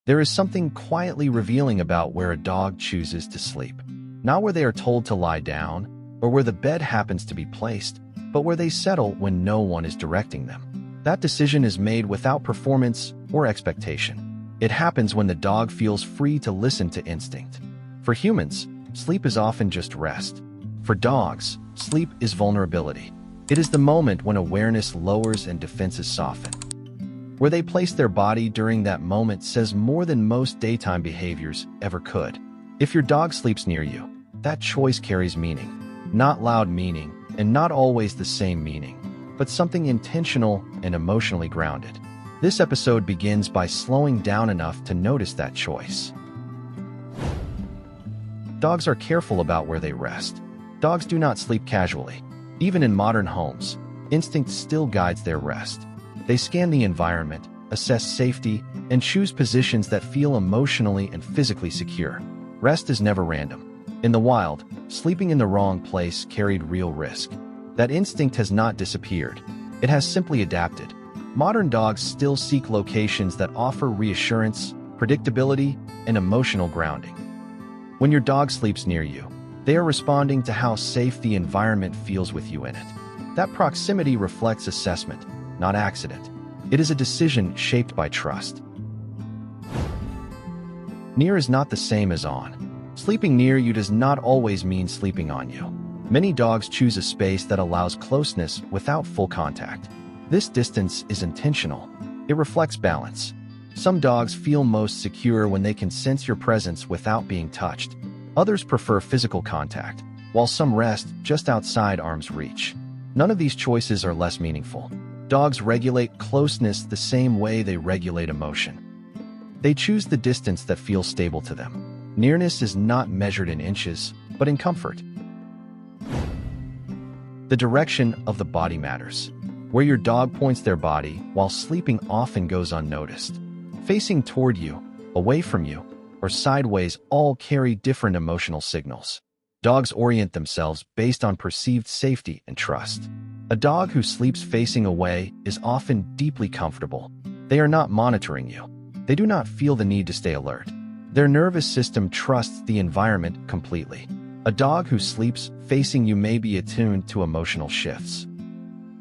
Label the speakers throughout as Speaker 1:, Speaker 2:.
Speaker 1: There is something quietly revealing about where a dog chooses to sleep. Not where they are told to lie down, or where the bed happens to be placed, but where they settle when no one is directing them. That decision is made without performance or expectation. It happens when the dog feels free to listen to instinct. For humans, sleep is often just rest. For dogs, sleep is vulnerability. It is the moment when awareness lowers and defenses soften. Where they place their body during that moment says more than most daytime behaviors ever could. If your dog sleeps near you, that choice carries meaning. Not loud meaning, and not always the same meaning, but something intentional and emotionally grounded. This episode begins by slowing down enough to notice that choice. Dogs are careful about where they rest. Dogs do not sleep casually. Even in modern homes, instinct still guides their rest. They scan the environment, assess safety, and choose positions that feel emotionally and physically secure. Rest is never random. In the wild, sleeping in the wrong place carried real risk. That instinct has not disappeared. It has simply adapted. Modern dogs still seek locations that offer reassurance, predictability, and emotional grounding. When your dog sleeps near you, they are responding to how safe the environment feels with you in it. That proximity reflects assessment, not accident. It is a decision shaped by trust. Near is not the same as on. Sleeping near you does not always mean sleeping on you. Many dogs choose a space that allows closeness without full contact. This distance is intentional. It reflects balance. Some dogs feel most secure when they can sense your presence without being touched. Others prefer physical contact, while some rest just outside arm's reach. None of these choices are less meaningful. Dogs regulate closeness the same way they regulate emotion. They choose the distance that feels stable to them. Nearness is not measured in inches, but in comfort. The direction of the body matters. Where your dog points their body while sleeping often goes unnoticed. Facing toward you, away from you, or sideways all carry different emotional signals. Dogs orient themselves based on perceived safety and trust. A dog who sleeps facing away is often deeply comfortable. They are not monitoring you. They do not feel the need to stay alert. Their nervous system trusts the environment completely. A dog who sleeps facing you may be attuned to emotional shifts.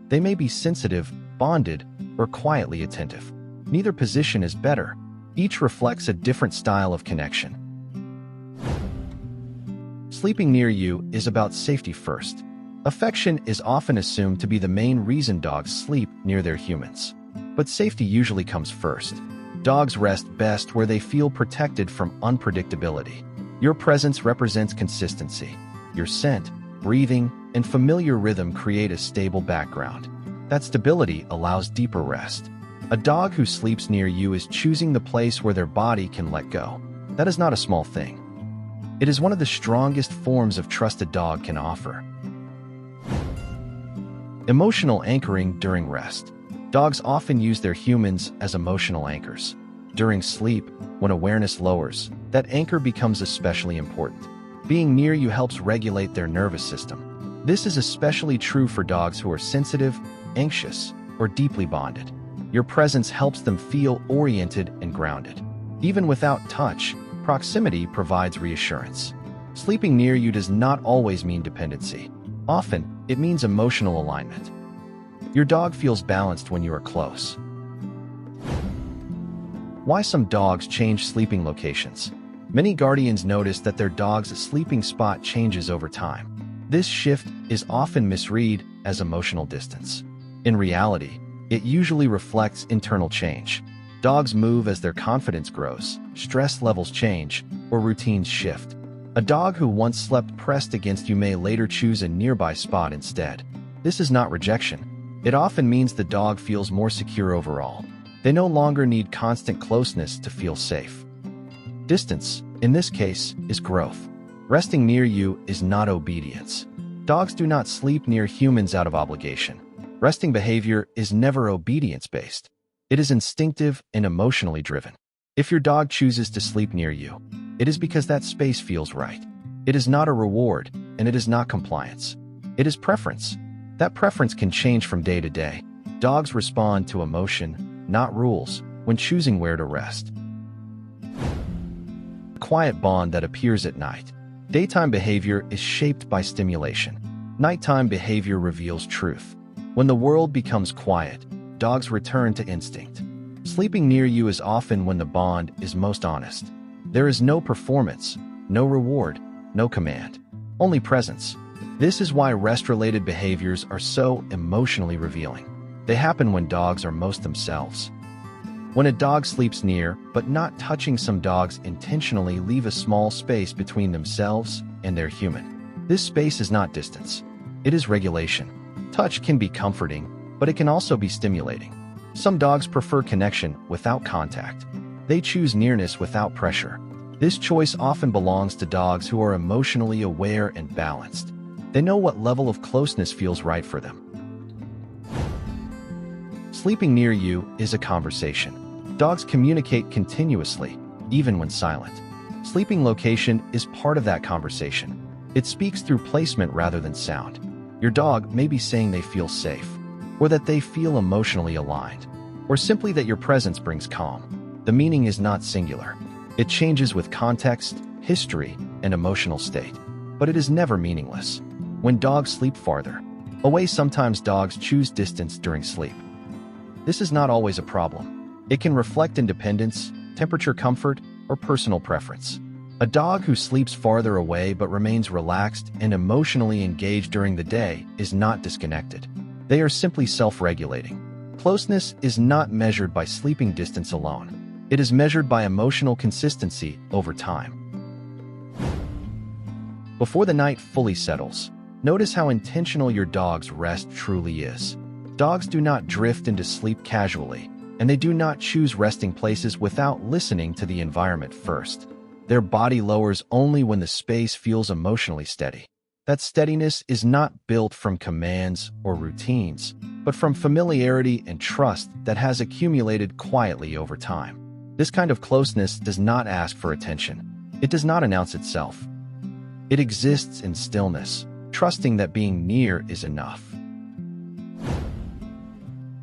Speaker 1: They may be sensitive, bonded, or quietly attentive. Neither position is better. Each reflects a different style of connection. Sleeping near you is about safety first. Affection is often assumed to be the main reason dogs sleep near their humans. But safety usually comes first. Dogs rest best where they feel protected from unpredictability. Your presence represents consistency. Your scent, breathing, and familiar rhythm create a stable background. That stability allows deeper rest. A dog who sleeps near you is choosing the place where their body can let go. That is not a small thing. It is one of the strongest forms of trust a dog can offer. Emotional anchoring during rest. Dogs often use their humans as emotional anchors. During sleep, when awareness lowers, that anchor becomes especially important. Being near you helps regulate their nervous system. This is especially true for dogs who are sensitive, anxious, or deeply bonded. Your presence helps them feel oriented and grounded. Even without touch, proximity provides reassurance. Sleeping near you does not always mean dependency. Often, it means emotional alignment. Your dog feels balanced when you are close. Why some dogs change sleeping locations. Many guardians notice that their dog's sleeping spot changes over time. This shift is often misread as emotional distance. In reality, it usually reflects internal change. Dogs move as their confidence grows, stress levels change, or routines shift. A dog who once slept pressed against you may later choose a nearby spot instead. This is not rejection. It often means the dog feels more secure overall. They no longer need constant closeness to feel safe. Distance, in this case, is growth. Resting near you is not obedience. Dogs do not sleep near humans out of obligation. Resting behavior is never obedience-based. It is instinctive and emotionally driven. If your dog chooses to sleep near you, it is because that space feels right. It is not a reward, and it is not compliance. It is preference. That preference can change from day to day. Dogs respond to emotion, not rules, when choosing where to rest. quiet bond that appears at night. Daytime behavior is shaped by stimulation. Nighttime behavior reveals truth. When the world becomes quiet, dogs return to instinct. Sleeping near you is often when the bond is most honest. There is no performance, no reward, no command, only presence. This is why rest-related behaviors are so emotionally revealing. They happen when dogs are most themselves. When a dog sleeps near, but not touching, some dogs intentionally leave a small space between themselves and their human. This space is not distance. It is regulation. Touch can be comforting, but it can also be stimulating. Some dogs prefer connection without contact. They choose nearness without pressure. This choice often belongs to dogs who are emotionally aware and balanced. They know what level of closeness feels right for them. Sleeping near you is a conversation. Dogs communicate continuously, even when silent. Sleeping location is part of that conversation. It speaks through placement rather than sound. Your dog may be saying they feel safe, or that they feel emotionally aligned, or simply that your presence brings calm. The meaning is not singular. It changes with context, history, and emotional state, but it is never meaningless. When dogs sleep farther away, sometimes dogs choose distance during sleep. This is not always a problem. It can reflect independence, temperature comfort, or personal preference. A dog who sleeps farther away but remains relaxed and emotionally engaged during the day is not disconnected. They are simply self-regulating. Closeness is not measured by sleeping distance alone. It is measured by emotional consistency over time. Before the night fully settles, notice how intentional your dog's rest truly is. Dogs do not drift into sleep casually, and they do not choose resting places without listening to the environment first. Their body lowers only when the space feels emotionally steady. That steadiness is not built from commands or routines, but from familiarity and trust that has accumulated quietly over time. This kind of closeness does not ask for attention. It does not announce itself. It exists in stillness, trusting that being near is enough.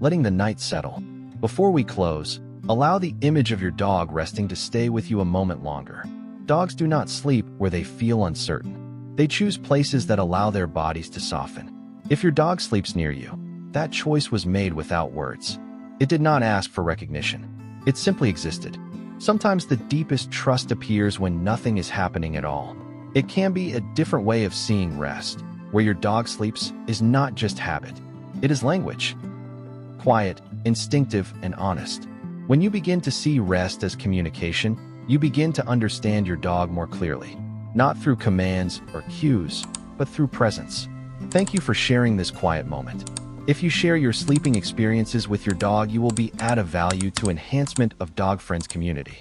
Speaker 1: Letting the night settle. Before we close, allow the image of your dog resting to stay with you a moment longer. Dogs do not sleep where they feel uncertain. They choose places that allow their bodies to soften. If your dog sleeps near you, that choice was made without words. It did not ask for recognition. It simply existed. Sometimes the deepest trust appears when nothing is happening at all. It can be a different way of seeing rest. Where your dog sleeps is not just habit. It is language. Quiet, instinctive, and honest. When you begin to see rest as communication, you begin to understand your dog more clearly. Not through commands or cues, but through presence. Thank you for sharing this quiet moment. If you share your sleeping experiences with your dog, you will be add a value to enhancement of Dog Friends community.